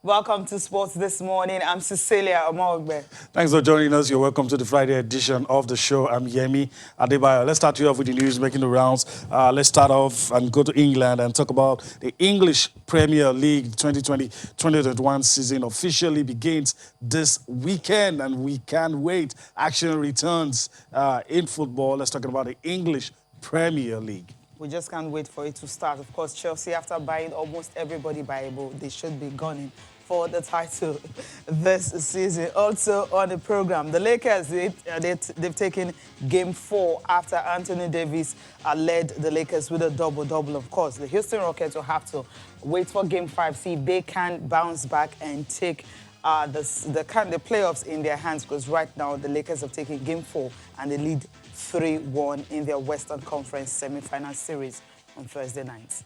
Welcome to Sports This Morning. I'm Cecilia Omogbe. Thanks for joining us. You're welcome to the Friday edition of the show. I'm Yemi Adebayo. Let's start you off with the news making the rounds. Let's start off and go to England and talk about the English Premier League 2020-2021 season officially begins this weekend, and we can't wait. Action returns in football. Let's talk about the English Premier League. We just can't wait for it to start. Of course, Chelsea, after buying almost everybody buyable, they should be gunning for the title this season. Also on the program, the Lakers, they've taken Game 4 after Anthony Davis led the Lakers with a double-double. Of course, the Houston Rockets will have to wait for Game 5, see if they can bounce back and take the playoffs in their hands, because right now the Lakers have taken Game 4 and they lead 3-1 in their Western Conference semi-final series on Thursday night.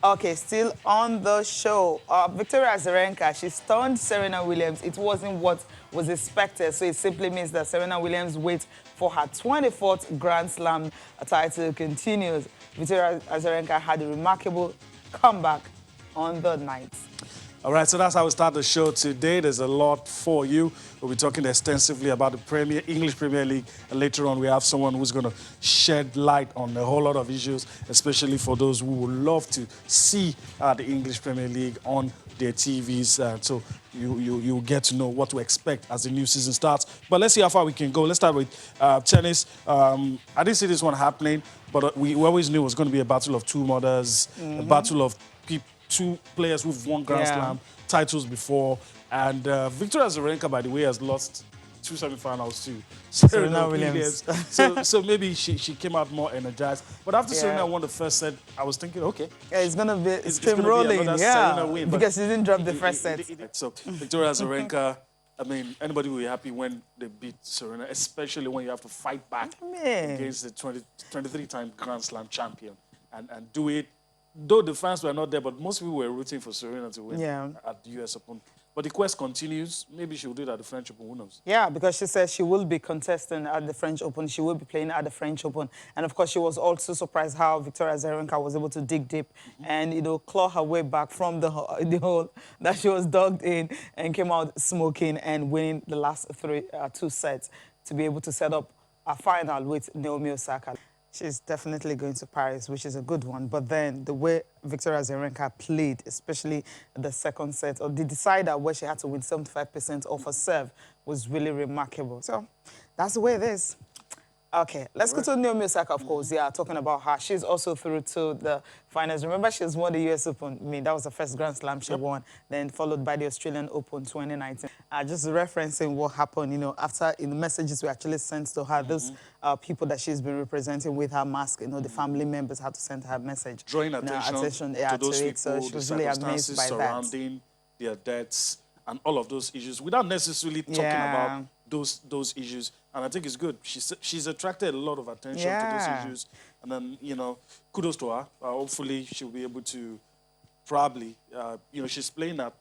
Okay, still on the show, Victoria Azarenka, she stunned Serena Williams. It wasn't what was expected, so it simply means that Serena Williams' wait for her 24th Grand Slam title continues. Victoria Azarenka had a remarkable comeback on the night. All right, so that's how we start the show today. There's a lot for you. We'll be talking extensively about the English Premier League. And later on, we have someone who's going to shed light on a whole lot of issues, especially for those who would love to see the English Premier League on their TVs. So you'll get to know what to expect as the new season starts. But let's see how far we can go. Let's start with tennis. I didn't see this one happening, but we always knew it was going to be a battle of two mothers, a battle of two players who've won Grand Slam titles before. And Victoria Azarenka, by the way, has lost 2 semi-finals to Serena Williams. so maybe she came out more energized. But after Serena won the first set, I was thinking, okay. Yeah, it's going to be steamrolling, Serena win, because she didn't drop the first set. So Victoria Azarenka, I mean, anybody will be happy when they beat Serena, especially when you have to fight back against the 23-time Grand Slam champion and do it. Though the fans were not there, but most people were rooting for Serena to win at the US Open. But the quest continues. Maybe she'll do it at the French Open, who knows? Yeah, because she says she will be contesting at the French Open. She will be playing at the French Open. And, of course, she was also surprised how Victoria Azarenka was able to dig deep and, claw her way back from the hole that she was dug in and came out smoking and winning the last two sets to be able to set up a final with Naomi Osaka. She's definitely going to Paris, which is a good one. But then the way Victoria Azarenka played, especially the second set, or the decider where she had to win 75% of her serve, was really remarkable. So that's the way it is. Okay, let's go to Naomi Osaka, of course. Yeah, talking about her. She's also through to the finals. Remember, she's won the US Open. I mean, that was the first Grand Slam she won, then followed by the Australian Open 2019. Just referencing what happened, after in the messages we actually sent to her, those people that she's been representing with her mask, the family members had to send her a message. Drawing attention to those people, so she was really amazed by surrounding their deaths and all of those issues, without necessarily talking about those issues. And I think it's good. She's attracted a lot of attention to those issues. And then, kudos to her. Hopefully she'll be able to probably, she's playing her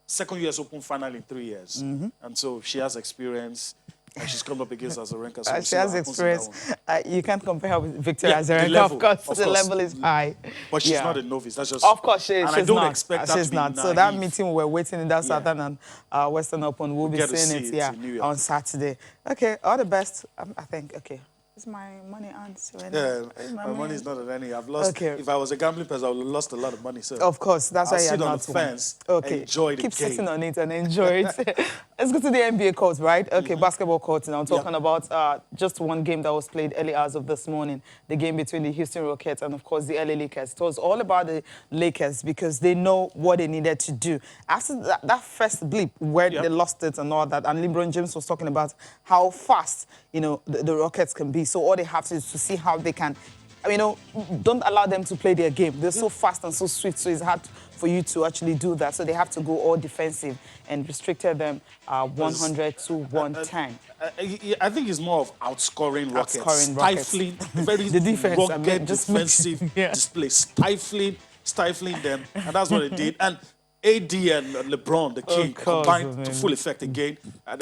second US Open final in 3 years. And so she has experience. And she's come up against Azarenka. So she has experience. You can't compare her with Victoria Azarenka. Of course, the level is high. But she's not a novice. That's just. Of course, she's I don't not. expect that she's to be not. naive. So that meeting we're waiting in that Southern and Western Open, we'll be seeing it on Saturday. Okay, all the best. I think. Okay. Is my money on, Serena? Yeah, my money is not on any. I've lost. Okay. If I was a gambling person, I would have lost a lot of money. So of course, that's why you're not on the fence. Okay, enjoy the keep game. sitting on it and enjoy it. Let's go to the NBA court, right? Okay, basketball court now. Talking about just one game that was played early hours of this morning, the game between the Houston Rockets and, of course, the LA Lakers. It was all about the Lakers because they know what they needed to do. After that first blip where they lost it and all that, and LeBron James was talking about how fast, the Rockets can be. So all they have to do is to see how they can, don't allow them to play their game. They're so fast and so swift, so it's hard for you to actually do that. So they have to go all defensive and restricted them 100 to 110. I think it's more of outscoring Rockets. Stifling, very the defense, Rocket defensive display. Stifling them, and that's what they did. And AD and LeBron, the king, combined to full effect again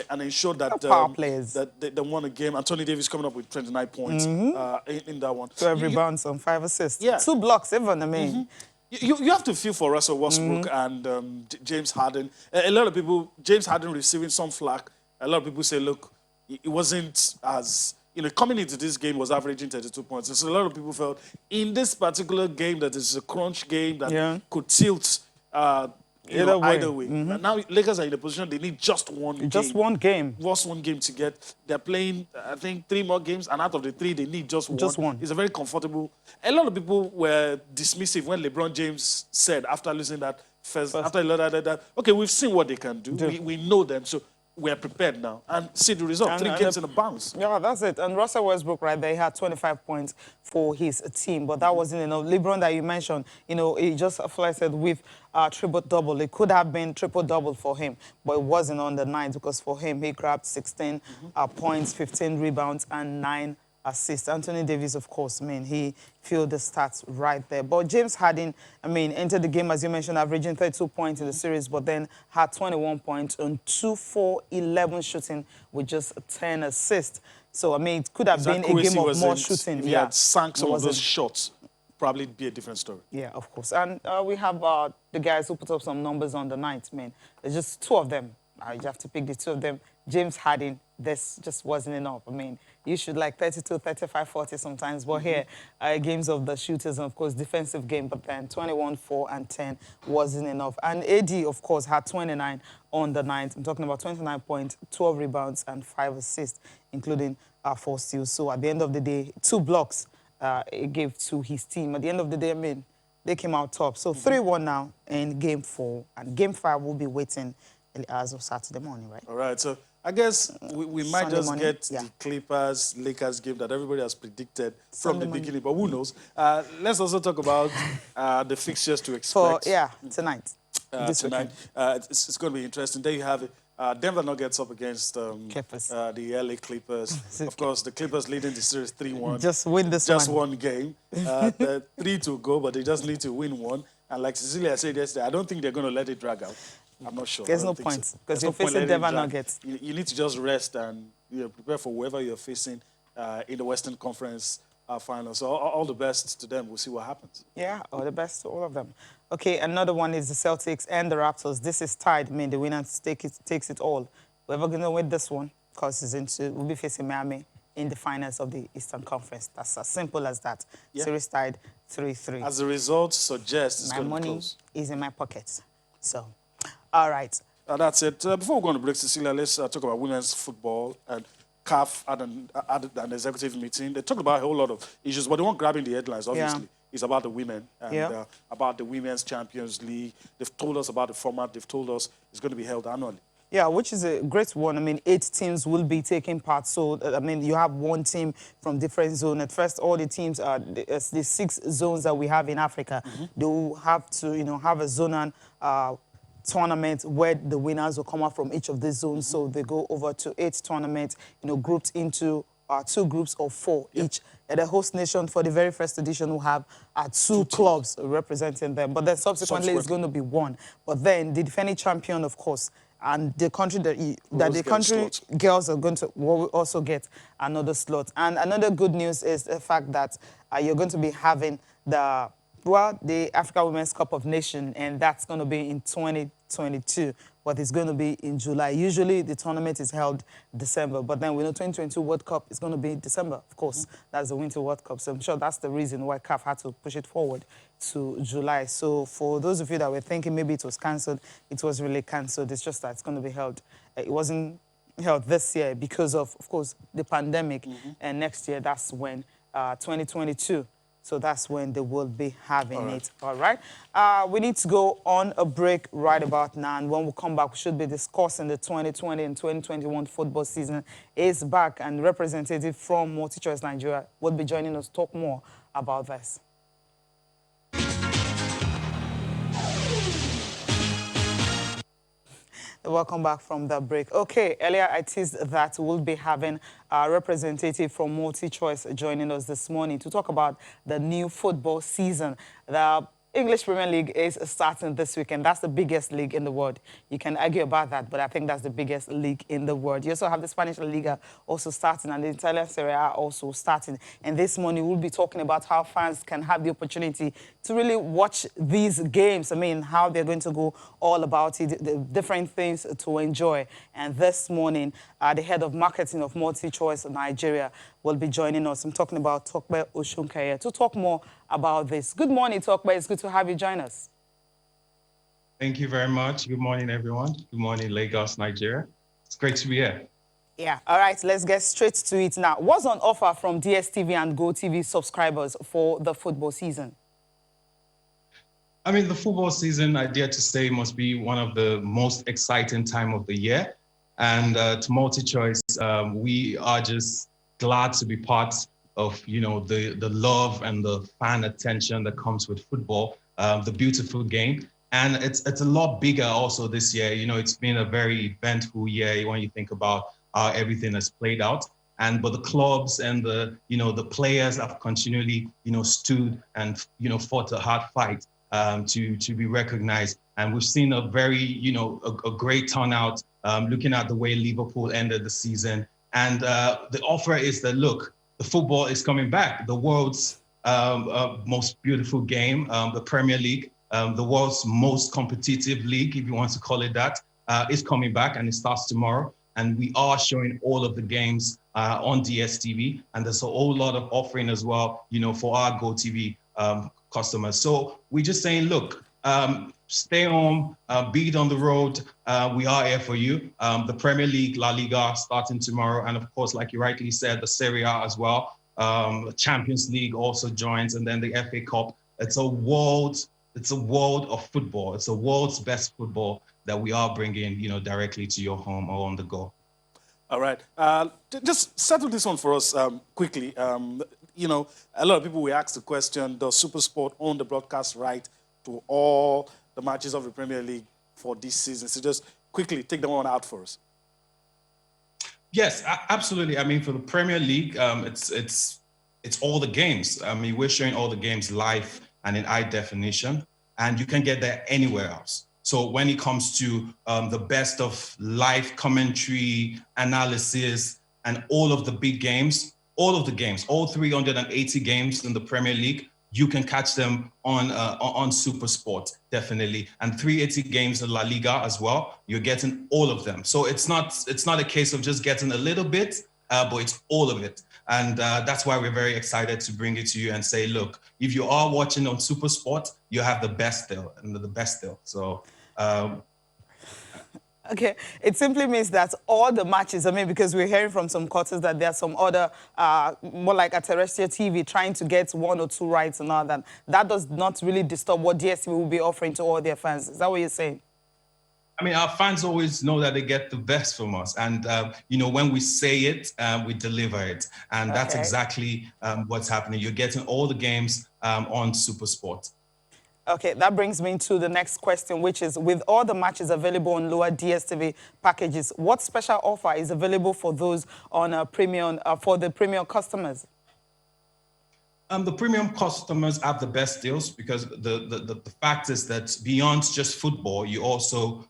and ensured that that they won the game. Anthony Davis coming up with 29 points in that one. 12 rebounds on 5 assists. Yeah. 2 blocks even, You have to feel for Russell Westbrook and James Harden. A lot of people, James Harden receiving some flack. A lot of people say, look, it wasn't as, coming into this game was averaging 32 points. And so a lot of people felt in this particular game that is a crunch game that could tilt either way. Now Lakers are in a position they need just one game. Just one game. Just one game to get. They're playing, I think, 3 more games, and out of the 3, they need just one. Just one. It's a very comfortable. A lot of people were dismissive when LeBron James said after losing that after that, okay, we've seen what they can do. We know them, so we're prepared now. And see the result, 3 games in a bounce. Yeah, that's it. And Russell Westbrook, right there, he had 25 points for his team, but that wasn't enough. LeBron that you mentioned, he just flirted with triple-double. It could have been triple-double for him, but it wasn't on the night because for him, he grabbed 16 points, 15 rebounds, and 9 assists. Anthony Davis, of course, he filled the stats right there. But James Harden, entered the game, as you mentioned, averaging 32 points in the series, but then had 21 points on 2-4-11 shooting with just 10 assists. So, it could have been a game of more shooting. If he had sank some of those shots, probably it'd be a different story. Yeah, of course. And we have the guys who put up some numbers on the night, There's just 2 of them. You have to pick the 2 of them. James Harden, this just wasn't enough. You should like 32, 35, 40 sometimes. But here, games of the shooters and, of course, defensive game. But then 21, 4, and 10 wasn't enough. And AD, of course, had 29 on the night. I'm talking about 29 points, 12 rebounds, and 5 assists, including 4 steals. So at the end of the day, 2 blocks he gave to his team. At the end of the day, they came out top. So 3-1 now in Game 4. And Game 5 will be waiting as of Saturday morning, right? All right, so I guess we might Sunday just morning, get the Clippers-Lakers game that everybody has predicted from the beginning, but who knows? Let's also talk about the fixtures to expect. Tonight. Tonight. It's going to be interesting. There you have it. Denver Nuggets up against the LA Clippers. Of course, the Clippers leading the series 3-1. Just win this one. Just one game. 3 to go, but they just need to win one. And like Cecilia said yesterday, I don't think they're going to let it drag out. I'm not sure. There's no point because you're facing Denver Nuggets. You need to just rest and prepare for whoever you're facing in the Western Conference final. So all the best to them. We'll see what happens. Yeah, all the best to all of them. Okay, another one is the Celtics and the Raptors. This is tied. The winner takes it all. Whoever going to win this one, because we'll be facing Miami in the finals of the Eastern Conference. That's as simple as that. Yeah. Series tied 3-3. As the result suggests, it's my going to be money close. Is in my pocket. So, all right. That's it. Before we go on to break, Cecilia, let's talk about women's football. And CAF had an executive meeting. They talked about a whole lot of issues, but they weren't grabbing the headlines, obviously. Yeah. It's about the women and about the Women's Champions League. They've told us about the format. They've told us it's going to be held annually. Yeah, which is a great one. 8 teams will be taking part. So, you have one team from different zones. At first, all the teams are the 6 zones that we have in Africa. They will have to, have a zonal tournament where the winners will come out from each of these zones. So they go over to 8 tournaments, grouped into 2 groups of 4 each. And the host nation for the very first edition will have 2 clubs representing them. But then subsequently it's going to be 1. But then the defending champion, of course, and the country girls are going to will also get another slot. And another good news is the fact that you're going to be having the Africa Women's Cup of Nations, and that's going to be in 2022, but it's going to be in July. Usually the tournament is held December, but then we know 2022 World Cup is going to be December, of course. That's the Winter World Cup, so I'm sure that's the reason why CAF had to push it forward to July. So for those of you that were thinking maybe it was cancelled, it was really cancelled. It's just that it's going to be held. It wasn't held this year because of course, the pandemic, and next year, that's when 2022. So that's when they will be having it, all right? We need to go on a break right about now. And when we come back, we should be discussing the 2020 and 2021 football season is back. And representative from MultiChoice Nigeria will be joining us to talk more about this. Welcome back from the break. Okay, earlier I teased that we'll be having a representative from MultiChoice joining us this morning to talk about the new football season. English Premier League is starting this weekend. That's the biggest league in the world. You can argue about that, but I think that's the biggest league in the world. You also have the Spanish La Liga also starting and the Italian Serie A also starting. And this morning we'll be talking about how fans can have the opportunity to really watch these games. I mean, how they're going to go all about it, the different things to enjoy. And this morning, the head of marketing of MultiChoice Nigeria will be joining us. I'm talking about Tokbe Oshunkaya to talk more about this. Good morning, Tokbe. It's good to have you join us. Thank you very much. Good morning, everyone. Good morning, Lagos, Nigeria. It's great to be here. Yeah, all right, let's get straight to it now. What's on offer from DSTV and GoTV subscribers for the football season? I mean, the football season, I dare to say, must be one of the most exciting time of the year. And to MultiChoice, we are just glad to be part of, the love and the fan attention that comes with football, the beautiful game. And it's a lot bigger also this year. It's been a very eventful year when you think about how everything has played out. But the clubs and the players have continually, stood and, fought a hard fight to be recognized. And we've seen a very, a great turnout looking at the way Liverpool ended the season. And the offer is that, look, the football is coming back. The world's most beautiful game, the Premier League, the world's most competitive league, if you want to call it that, is coming back, and it starts tomorrow. And we are showing all of the games on DSTV. And there's a whole lot of offering as well, for our GoTV customers. So we're just saying, look, stay home, be it on the road. We are here for you. The Premier League, La Liga starting tomorrow. And of course, like you rightly said, the Serie A as well. The Champions League also joins, and then the FA Cup. It's a world of football. It's the world's best football that we are bringing, directly to your home or on the go. All right. Just settle this one for us quickly. A lot of people will ask the question, does SuperSport own the broadcast right to all the matches of the Premier League for this season? So just quickly take that one out for us. Yes, absolutely. I mean, for the Premier League, it's all the games. I mean, we're showing all the games live and in high definition, and you can get that anywhere else. So when it comes to the best of live commentary, analysis, and all of the big games, all 380 games in the Premier League, you can catch them on SuperSport, definitely. And 380 games in La Liga as well, you're getting all of them. So it's not a case of just getting a little bit, but it's all of it. And that's why we're very excited to bring it to you and say, look, if you are watching on SuperSport, you have the best deal and the best deal. So. Okay, it simply means that all the matches, I mean, because we're hearing from some quarters that there are some other, more like a terrestrial TV, trying to get one or two rights and all that. That does not really disturb what DSTV will be offering to all their fans. Is that what you're saying? I mean, our fans always know that they get the best from us. And, when we say it, we deliver it. And that's exactly what's happening. You're getting all the games on SuperSport. Okay, that brings me to the next question, which is, with all the matches available on lower DSTV packages, what special offer is available for those on premium, for the premium customers? The premium customers have the best deals because the fact is that beyond just football, you also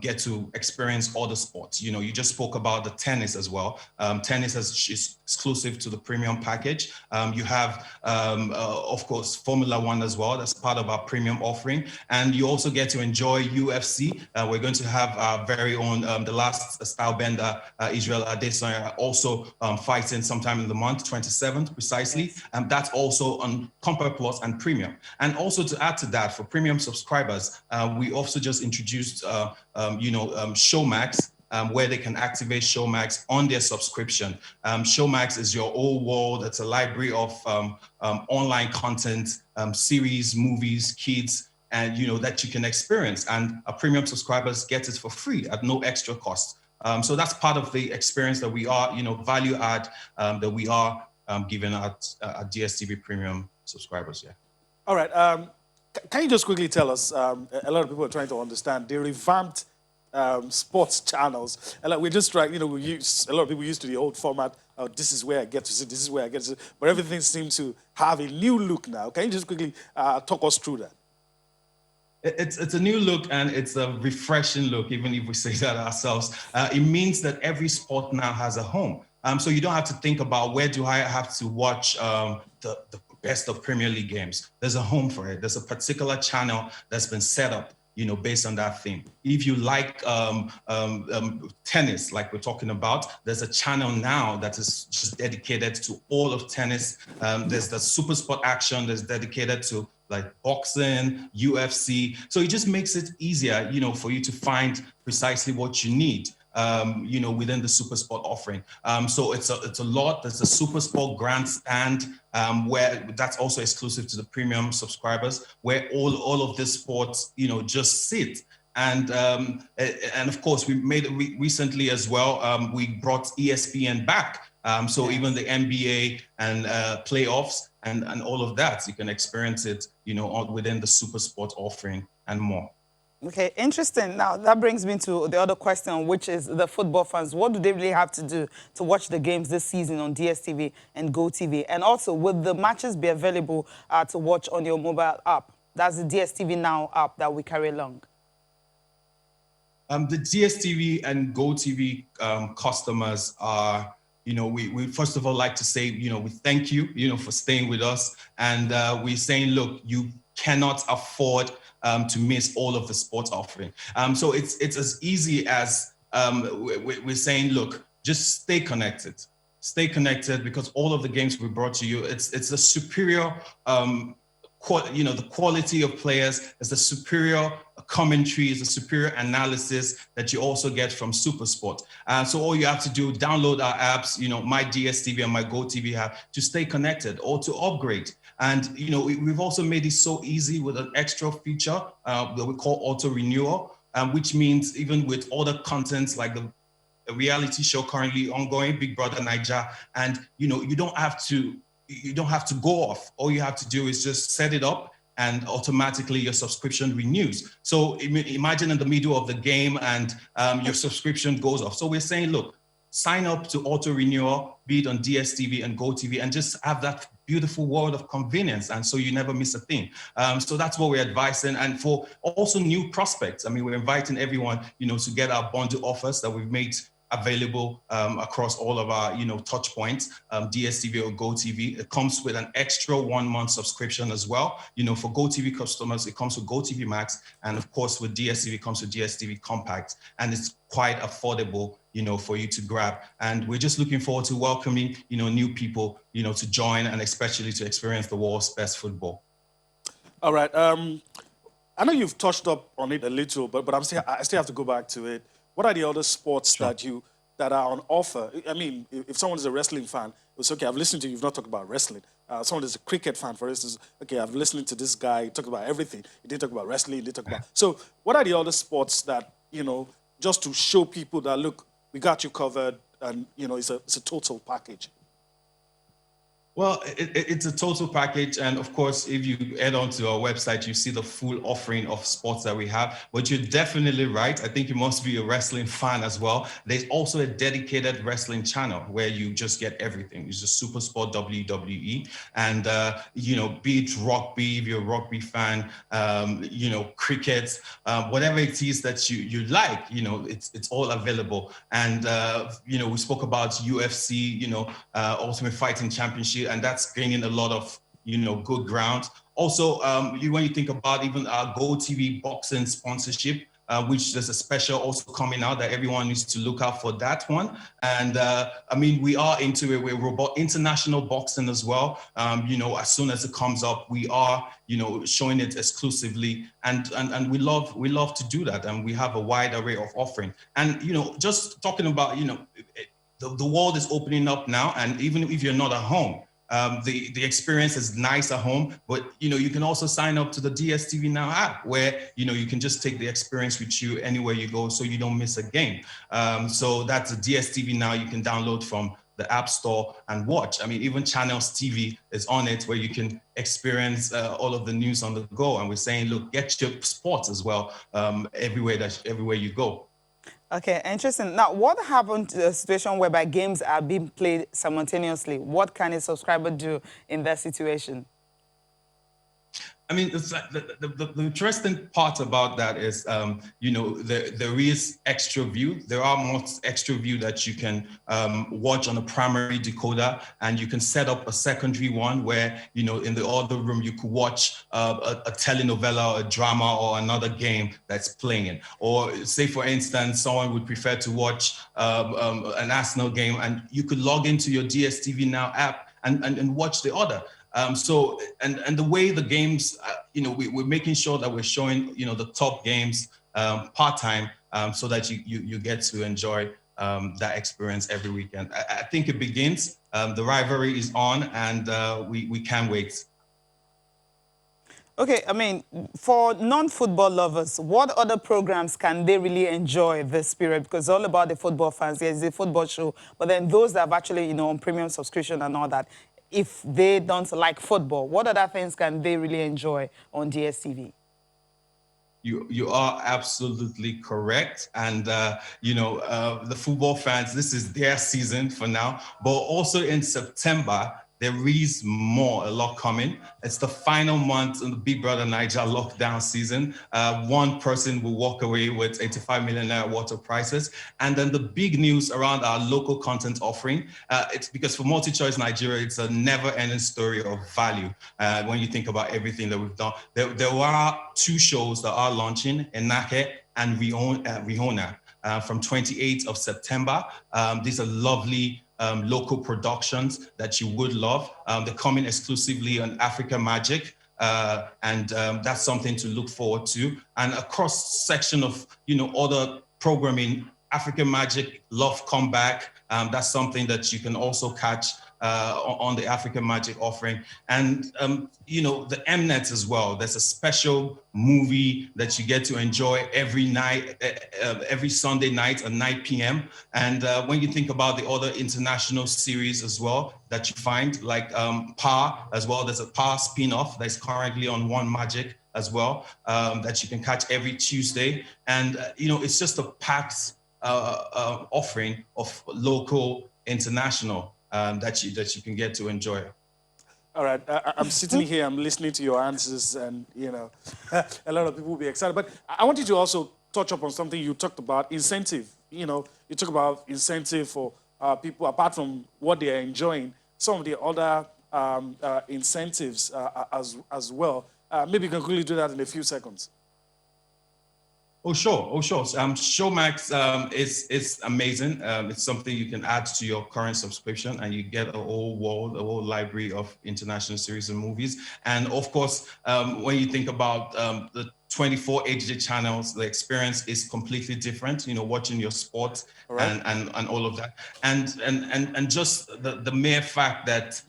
get to experience other sports. You just spoke about the tennis as well. Tennis is exclusive to the premium package. You have, of course, Formula One as well. That's part of our premium offering. And you also get to enjoy UFC. We're going to have our very own, the last style bender, Israel Adesanya, also fighting sometime in the month, 27th precisely. Yes. That's also on Compact Plus and Premium. And also to add to that, for premium subscribers, we also just introduced, Showmax, where they can activate Showmax on their subscription. Showmax is your whole world. It's a library of online content, series, movies, kids, and that you can experience. And our premium subscribers get it for free at no extra cost. So that's part of the experience that we are, value add that we are given at DSTV premium subscribers. Yeah. All right. Can you just quickly tell us? A lot of people are trying to understand. They revamped sports channels. And we're just trying. A lot of people used to the old format. Oh, this is where I get to see. This is where I get to see. But everything seems to have a new look now. Can you just quickly talk us through that? It's a new look and it's a refreshing look, even if we say that ourselves. It means that every sport now has a home. So you don't have to think about where do I have to watch the best of Premier League games. There's a home for it. There's a particular channel that's been set up, based on that theme. If you like tennis, like we're talking about, there's a channel now that is just dedicated to all of tennis. There's the Super Sport Action that's dedicated to like boxing, UFC. So it just makes it easier, for you to find precisely what you need. Within the Super Sport offering. So it's a lot. There's a Super Sport Grandstand, where that's also exclusive to the premium subscribers, where all of this sports, just sit. And of course, we made it recently as well. We brought ESPN back. So even the NBA and playoffs and all of that, you can experience it, within the Super Sport offering and more. Okay, interesting. Now, that brings me to the other question, which is the football fans. What do they really have to do to watch the games this season on DSTV and GoTV? And also, will the matches be available to watch on your mobile app? That's the DSTV Now app that we carry along. The DSTV and GoTV customers are, we first of all like to say, we thank you, for staying with us. And we're saying, look, you cannot afford to miss all of the sports offering. So it's as easy as we're saying, look, just stay connected. Stay connected because all of the games we brought to you, it's a superior, the quality of players, is the superior commentary, is a superior analysis that you also get from SuperSport. So all you have to do, download our apps, my DSTV and my GoTV app to stay connected or to upgrade. And, we've also made it so easy with an extra feature that we call auto renewal, which means even with other contents like the reality show currently ongoing, Big Brother Naija, and, you don't have to go off. All you have to do is just set it up and automatically your subscription renews. So imagine in the middle of the game and your subscription goes off. So we're saying, look, sign up to auto renewal, be it on DSTV and GoTV, and just have that beautiful world of convenience. And so you never miss a thing. So that's what we're advising. And for also new prospects, we're inviting everyone, to get our bundle offers that we've made available across all of our, touch points, DSTV or GoTV. It comes with an extra 1 month subscription as well. For GoTV customers, it comes with GoTV Max. And of course, with DSTV, it comes with DSTV Compact. And it's quite affordable, for you to grab. And we're just looking forward to welcoming, new people, to join and especially to experience the world's best football. All right. I know you've touched up on it a little, but I still have to go back to it. What are the other sports that are on offer? If someone is a wrestling fan, it's okay, I've listened to you, you've not talked about wrestling. Someone is a cricket fan, for instance, okay, I've listened to this guy, he talked about everything. He didn't talk about wrestling, he didn't talk about... So what are the other sports that, just to show people that, look, we got you covered and, it's a total package? Well, it's a total package. And of course, if you head on to our website, you see the full offering of sports that we have. But you're definitely right. I think you must be a wrestling fan as well. There's also a dedicated wrestling channel where you just get everything. It's just Super Sport WWE. And, be it rugby, if you're a rugby fan, cricket, whatever it is that you like, it's all available. And, we spoke about UFC, Ultimate Fighting Championship, and that's gaining a lot of, good ground. Also, when you think about even our GoTV boxing sponsorship, which there's a special also coming out that everyone needs to look out for that one. And we are into it. We're about international boxing as well. As soon as it comes up, we are, showing it exclusively. And we love to do that. And we have a wide array of offering. And, just talking about, the world is opening up now. And even if you're not at home, the experience is nice at home, but you can also sign up to the DSTV Now app where you can just take the experience with you anywhere you go, so you don't miss a game. So that's the DSTV Now you can download from the App Store and watch. Even Channels TV is on it where you can experience all of the news on the go. And we're saying, look, get your sports as well everywhere you go. Okay, interesting. Now, what happened to a situation whereby games are being played simultaneously? What can a subscriber do in that situation? I mean, it's like the interesting part about that is, you know, there is extra view. There are more extra view that you can watch on a primary decoder, and you can set up a secondary one where, you know, in the other room you could watch a telenovela or a drama or another game that's playing. Or say, for instance, someone would prefer to watch an Arsenal game, and you could log into your DSTV Now app and watch the other. So the way the games, you know, we're making sure that we're showing, you know, the top games part-time, so that you get to enjoy that experience every weekend. I think it begins. The rivalry is on, and we can't wait. Okay, I mean, for non-football lovers, what other programs can they really enjoy this period? Because it's all about the football fans. Yes, it's a football show. But then those that have actually, you know, on premium subscription and all that, if they don't like football, what other things can they really enjoy on DSTV? You are absolutely correct. And, you know, the football fans, this is their season for now. But also in September, there is a lot coming. It's the final month in the Big Brother Niger lockdown season. One person will walk away with 85 million naira worth of prizes. And then the big news around our local content offering, it's because for MultiChoice Nigeria, it's a never-ending story of value. When you think about everything that we've done, there are 2 shows that are launching, Enake and Rihona, from 28th of September. These are lovely local productions that you would love. They're coming exclusively on Africa Magic, and that's something to look forward to. And a cross section of, you know, other programming, Africa Magic, Love Comeback. That's something that you can also catch on the African Magic offering. And, you know, the Mnet as well. There's a special movie that you get to enjoy every night, every Sunday night at 9 p.m. And when you think about the other international series as well that you find, like Power as well, there's a Power spin-off that's currently on One Magic as well, that you can catch every Tuesday. And, you know, it's just a packed offering of local, international, that you can get to enjoy. All right, I'm sitting here, I'm listening to your answers, and, you know, a lot of people will be excited. But I want you to also touch up on something you talked about, incentive. You know, you talk about incentive for people, apart from what they are enjoying, some of the other incentives as well. Maybe you can quickly do that in a few seconds. Oh, sure. Showmax is amazing. It's something you can add to your current subscription, and you get a whole library of international series and movies. And of course, when you think about the 24 HD channels, the experience is completely different. You know, watching your sports, right, and all of that, and just the mere fact that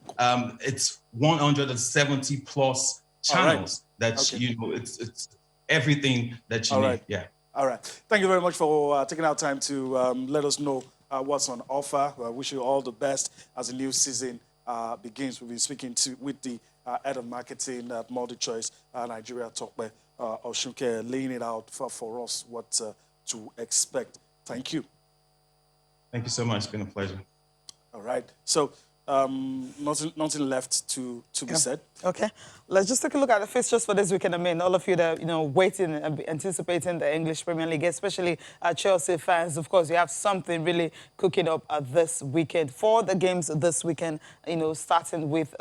it's 170 plus channels, right, that, okay, you know, it's everything that you need. Right. Yeah. All right. Thank you very much for taking our time to let us know what's on offer. I wish you all the best as the new season begins. We'll be speaking with the head of marketing at MultiChoice Nigeria, Tokpe Oshunke, laying it out for us what to expect. Thank you. Thank you so much. It's been a pleasure. All right. So nothing left to be said. Okay, let's just take a look at the fixtures for this weekend. I mean, all of you that, you know, waiting and anticipating the English Premier League, especially Chelsea fans, of course, you have something really cooking up this weekend. For the games this weekend, you know, starting with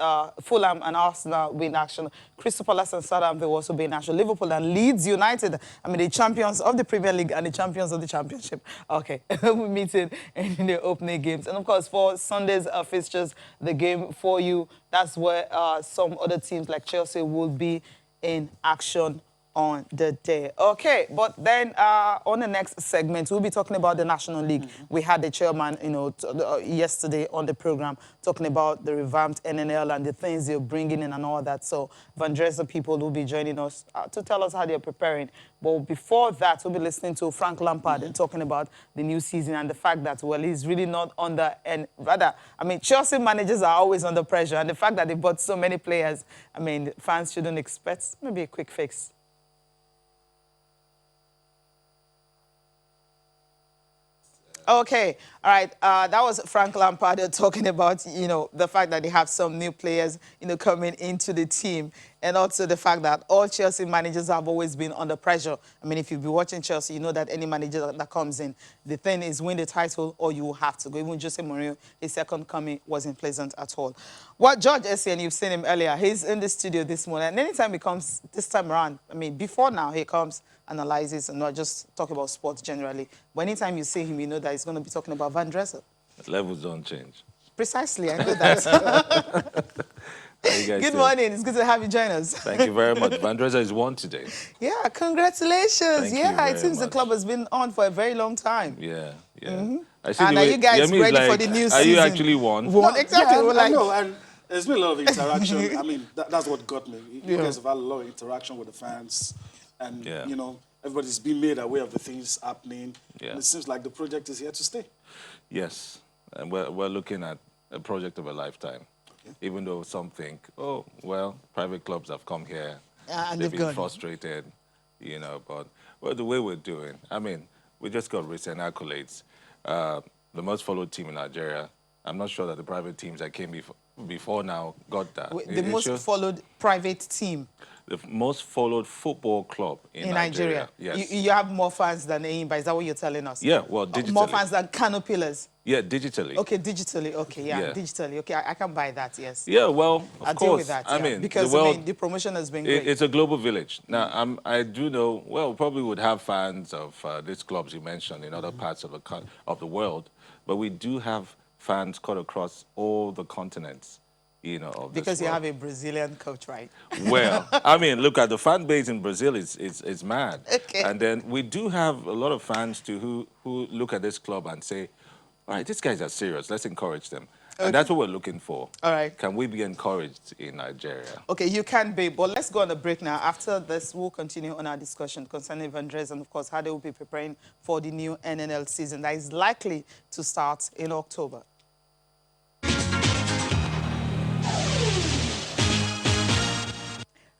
Fulham and Arsenal will be in action. Crystal Palace and Southampton will also be in action. Liverpool and Leeds United, I mean, the champions of the Premier League and the champions of the Championship. Okay, we're meeting in the opening games. And of course, for Sunday's fixtures, the game for you, that's where some other teams like Chelsea will be in action on the day. Okay, but then on the next segment, we'll be talking about the National League. Mm-hmm. We had the chairman, you know, yesterday on the program talking about the revamped NNL and the things they're bringing in and all that. So Vandrezzer people will be joining us to tell us how they're preparing. But before that, we'll be listening to Frank Lampard and talking about the new season and the fact that, well, he's really not under, and rather, I mean, Chelsea managers are always under pressure. And the fact that they bought so many players, I mean, fans shouldn't expect maybe a quick fix. Okay, all right. That was Frank Lampard talking about, you know, the fact that they have some new players, you know, coming into the team. And also the fact that all Chelsea managers have always been under pressure. I mean, if you've been watching Chelsea, you know that any manager that comes in, the thing is win the title or you will have to go. Even Jose Mourinho, his second coming wasn't pleasant at all. What George Essien, you've seen him earlier, he's in the studio this morning. And anytime he comes this time around, I mean, before now, he comes, analyzes, and not just talk about sports generally. But anytime you see him, you know that he's going to be talking about Vandrezzer. Levels don't change. Precisely, I know that. How you guys Good doing? morning. It's good to have you join us. Thank you very much. Vandrezzer is one today. Yeah, congratulations. Thank you Yeah, it very seems the much. club has been on for a very long time. Yeah, yeah. I see And the are way- you guys Yemi is ready for like, the new Are season? you actually one? One, exactly. Yeah, We're I like, know, and there's been a lot of interaction. I mean, that's what got me. You Yeah. guys have had a lot of interaction with the fans, and Yeah. you know, everybody's been made aware of the things happening. Yeah. And it seems like the project is here to stay. Yes, and we're looking at a project of a lifetime. Even though some think, oh, well, private clubs have come here, And they've they've been gone. frustrated, you know, but well, the way we're doing, I mean, we just got recent accolades. The most followed team in Nigeria. I'm not sure that the private teams that came before now got that. the most shows- followed private team the most followed football club in Nigeria. Yes. You have more fans than Enyimba. Is that what you're telling us? Yeah, well, digitally. More fans than Kano Pillars. Yeah, digitally. Okay, digitally. Okay, yeah, Yeah. digitally. Okay, I can buy that, yes. Yeah, well, of I'll course. deal with that, I yeah. mean, because, the world, I mean, the promotion has been great. it's a global village. Now, I do know, well, probably would have fans of these clubs you mentioned in other parts of the world, but we do have fans cut across all the continents, you know, of this because you world. have a Brazilian coach, right? Well, I mean, look at the fan base in Brazil is mad. Okay. And then we do have a lot of fans too who look at this club and say, all right, these guys are serious. Let's encourage them. And that's what we're looking for. All right. Can we be encouraged in Nigeria? Okay, you can be, but let's go on a break now. After this, we'll continue on our discussion concerning Vandrezzer and, of course, how they will be preparing for the new NNL season that is likely to start in October.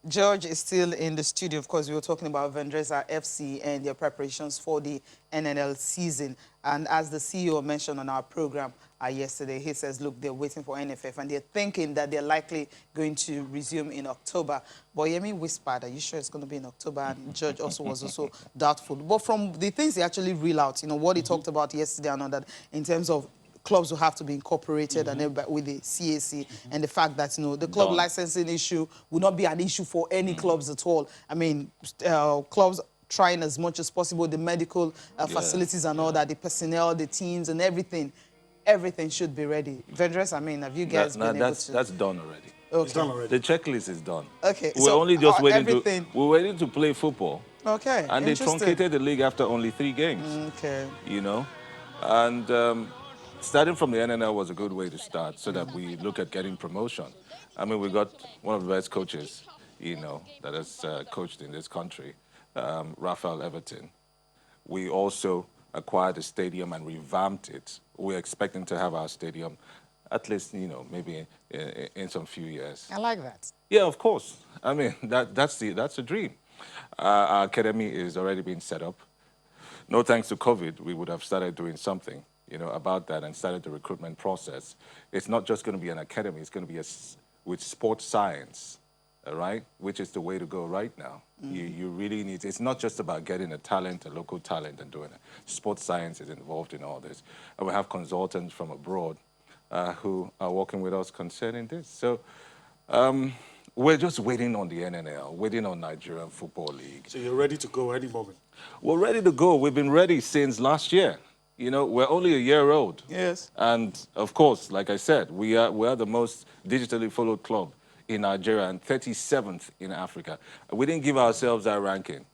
George is still in the studio. Of course, we were talking about Vandrezzer FC and their preparations for the NNL season. And as the CEO mentioned on our program yesterday, he says, look, they're waiting for NFF and they're thinking that they're likely going to resume in October. But Yemi whispered, are you sure it's going to be in October? And George also was also doubtful. But from the things he actually reel out, you know, what he talked about yesterday and all that, in terms of clubs will have to be incorporated and everybody with the CAC and the fact that, you know, the club licensing issue will not be an issue for any clubs at all. I mean, clubs trying as much as possible, the medical facilities and all that, the personnel, the teams and everything should be ready. Vandrezzer, I mean, have you guys been able to... That's done already. Okay. It's done already. The checklist is done. Okay, We're so, only just waiting everything- we're waiting to play football. Okay, And they interesting. truncated the league after only 3 games. Okay. You know? And starting from the NNL was a good way to start so that we look at getting promotion. I mean, we got one of the best coaches, you know, that has coached in this country, Raphael Everton. We also acquired a stadium and revamped it. We're expecting to have our stadium at least, you know, maybe in some few years. I like that. Yeah, of course. I mean, that's the dream. Our academy is already being set up. No thanks to COVID, we would have started doing something, you know, about that and started the recruitment process. It's not just going to be an academy, it's going to be with sports science, all right, which is the way to go right now. You really need, it's not just about getting a talent, a local talent and doing it. Sports science is involved in all this. And we have consultants from abroad who are working with us concerning this. So we're just waiting on the NNL, waiting on Nigerian Football League. So you're ready to go any moment. We're ready to go. We've been ready since last year. You know, we're only a year old. Yes. And of course, like I said, we are the most digitally followed club in Nigeria and 37th in Africa. We didn't give ourselves that ranking.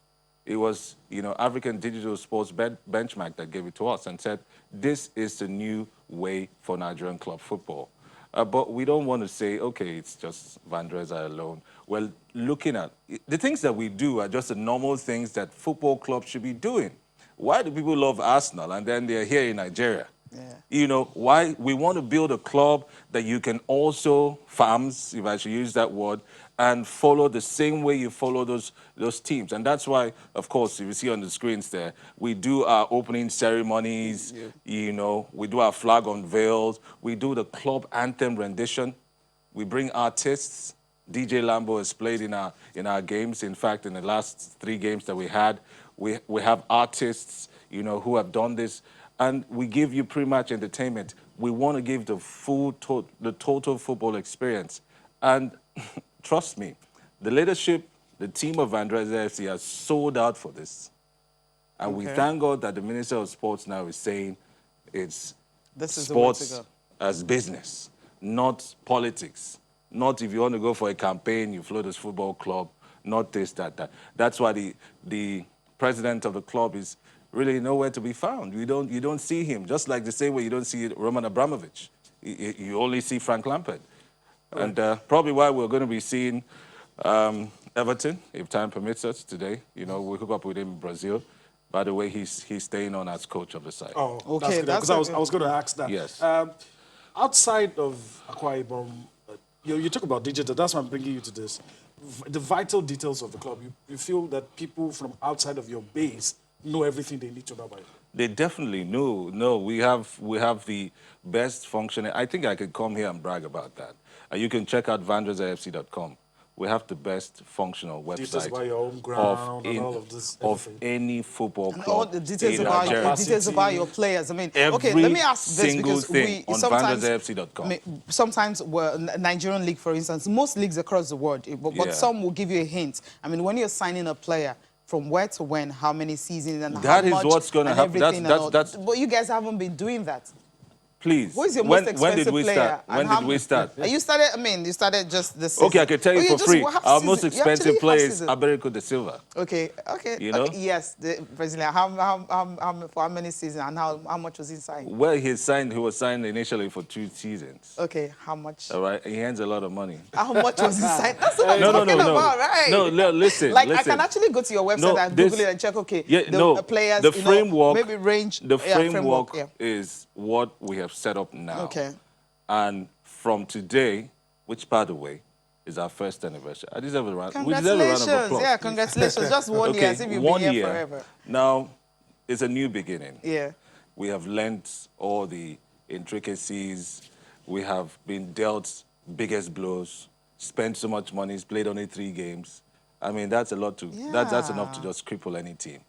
It was, you know, African Digital Sports Benchmark that gave it to us and said, this is the new way for Nigerian club football. But we don't want to say, okay, it's just Vandrezzer alone. We're looking at, the things that we do are just the normal things that football clubs should be doing. Why do people love Arsenal and then they're here in Nigeria? Yeah. You know, why we want to build a club that you can also farms, if I should use that word, and follow the same way you follow those teams. And that's why, of course, if you see on the screens there, we do our opening ceremonies, you know, we do our flag unveils, we do the club anthem rendition, we bring artists, DJ Lambo has played in our games. In fact, in the last 3 games that we had, we have artists, you know, who have done this, and we give you pre-match entertainment. We want to give the the total football experience, and trust me, the leadership, the team of Vandrezzer FC has sold out for this, and we thank God that the Minister of Sports now is saying it's sports as business, not politics. Not if you want to go for a campaign, you float this football club, not this, that. That's why the president of the club is really nowhere to be found. You don't see him, just like the same way you don't see Roman Abramovich. You only see Frank Lampard. And probably why we're going to be seeing Everton, if time permits us today. You know, we hook up with him in Brazil. By the way, he's staying on as coach of the side. Oh, okay. Because I was going to ask that. Yes. Outside of Akwa Ibom, you talk about digital. That's why I'm bringing you to this. The vital details of the club. You feel that people from outside of your base know everything they need to know about it? They definitely know. No, we have the best functioning. I think I could come here and brag about that. You can check out vandrezzerfc.com. We have the best functional website about your home ground and all of this, of any football club. All the details about your players. I mean, okay, let me ask this because we on vandrezzerfc.com. Sometimes, Nigerian league, for instance, most leagues across the world, but some will give you a hint. I mean, when you're signing a player, from where to when, how many seasons, and that how much, is what's going to happen. But you guys haven't been doing that. Please. Who is your most expensive player? When did we start? You started, you started just this season. Okay, I can tell you for free. Our most expensive player is Aberico de Silva. Okay. You know? Okay, yes, the Brazilian. For how many seasons and how much was he signed? Well, he was signed initially for 2 seasons. Okay, how much? All right, he earns a lot of money. How much was he signed? That's what I'm talking about, right? No, listen. Like, I can actually go to your website and Google it and check, the players, the framework, maybe range. The framework is what we have set up now. Okay. And from today, which, by the way, is our first anniversary. I deserve a round. Congratulations. Yeah, congratulations. Just 1 year, as if you've been here forever. Now, it's a new beginning. Yeah. We have learnt all the intricacies. We have been dealt biggest blows, spent so much money, played only 3 games. I mean, that's a lot to, that's enough to just cripple any team.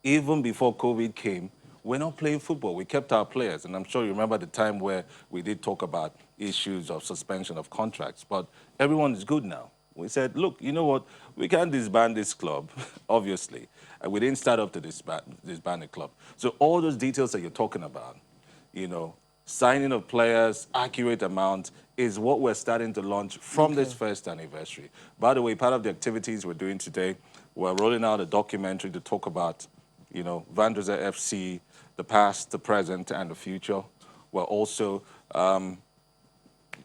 Even before COVID came, we're not playing football. We kept our players. And I'm sure you remember the time where we did talk about issues of suspension of contracts. But everyone is good now. We said, look, you know what? We can't disband this club, obviously. And we didn't start up to disband the club. So all those details that you're talking about, you know, signing of players, accurate amount, is what we're starting to launch from this first anniversary. By the way, part of the activities we're doing today, we're rolling out a documentary to talk about, you know, Vandrezzer FC, the past, the present, and the future. We're also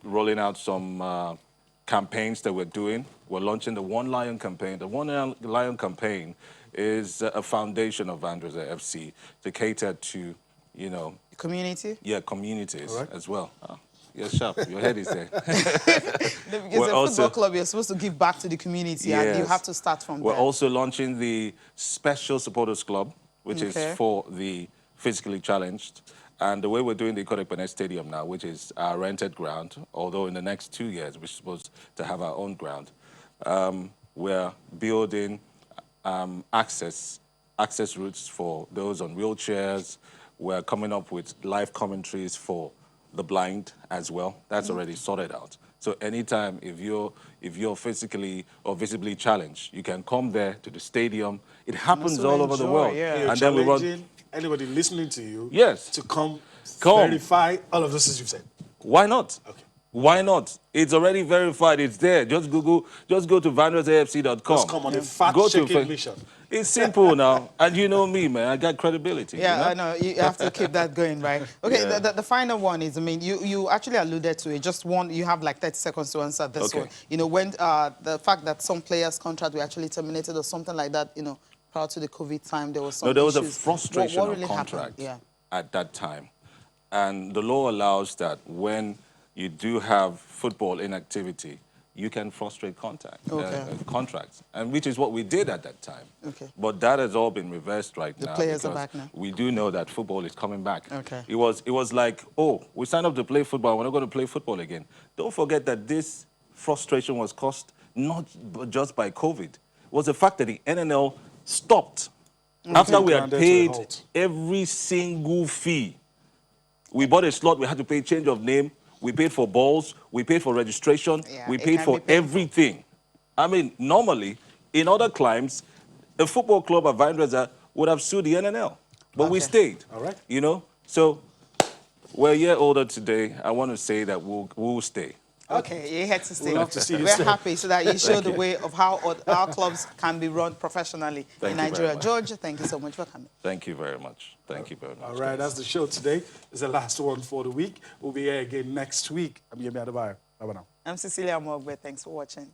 rolling out some campaigns that we're doing. We're launching the One Lion campaign. The One Lion campaign is a foundation of Vandrezzer FC to cater to, you know... Community? Yeah, communities as well. Oh, you're sharp. Your head is there. Because a football club, you're supposed to give back to the community, and you have to start from there. We're also launching the Special Supporters Club, which is for the physically challenged. And the way we're doing the Ikot Stadium now, which is our rented ground, although in the next 2 years we're supposed to have our own ground, we're building access routes for those on wheelchairs. We're coming up with live commentaries for the blind as well. That's already sorted out. So anytime if you're physically or visibly challenged, you can come there to the stadium. It happens all over the world. Yeah. And then we want anybody listening to you to come verify all of this as you've said. Why not? Okay. Why not? It's already verified. It's there. Just go to vandrezzerfc.com. Just come on a fact-checking mission. It's simple now. And you know me, man. I got credibility. Yeah, you know? I know. You have to keep that going, right? Okay, the final one is, I mean, you actually alluded to it. Just one, you have like 30 seconds to answer this one. You know, when the fact that some players' contract were actually terminated or something like that, you know, prior to the COVID time, there was some there was issues. a frustration what really of contract happened? at that time. And the law allows that when you do have football inactivity, you can frustrate contracts, and which is what we did at that time. But that has all been reversed now. The players are back now. We do know that football is coming back. It was like, oh, we signed up to play football, we're not going to play football again. Don't forget that this frustration was caused not just by COVID. It was the fact that the NNL stopped after we had paid every single fee. We bought a slot, we had to pay change of name, we paid for balls, we paid for registration, we paid for everything. I mean, normally, in other climes, a football club at Vandrezzer would have sued the NNL, but we stayed. All right. You know, so we're a year older today. I want to say that we'll stay. Okay, you had to stay. We'd love to see you We're stay. happy so that you show the way of how our clubs can be run professionally in Nigeria. George, thank you so much for coming. Thank you very much. Thank you very much. All right, that's the show today. It's the last one for the week. We'll be here again next week. I'm Yemi Adebayo. Bye-bye now. I'm Cecilia Mogbe. Thanks for watching.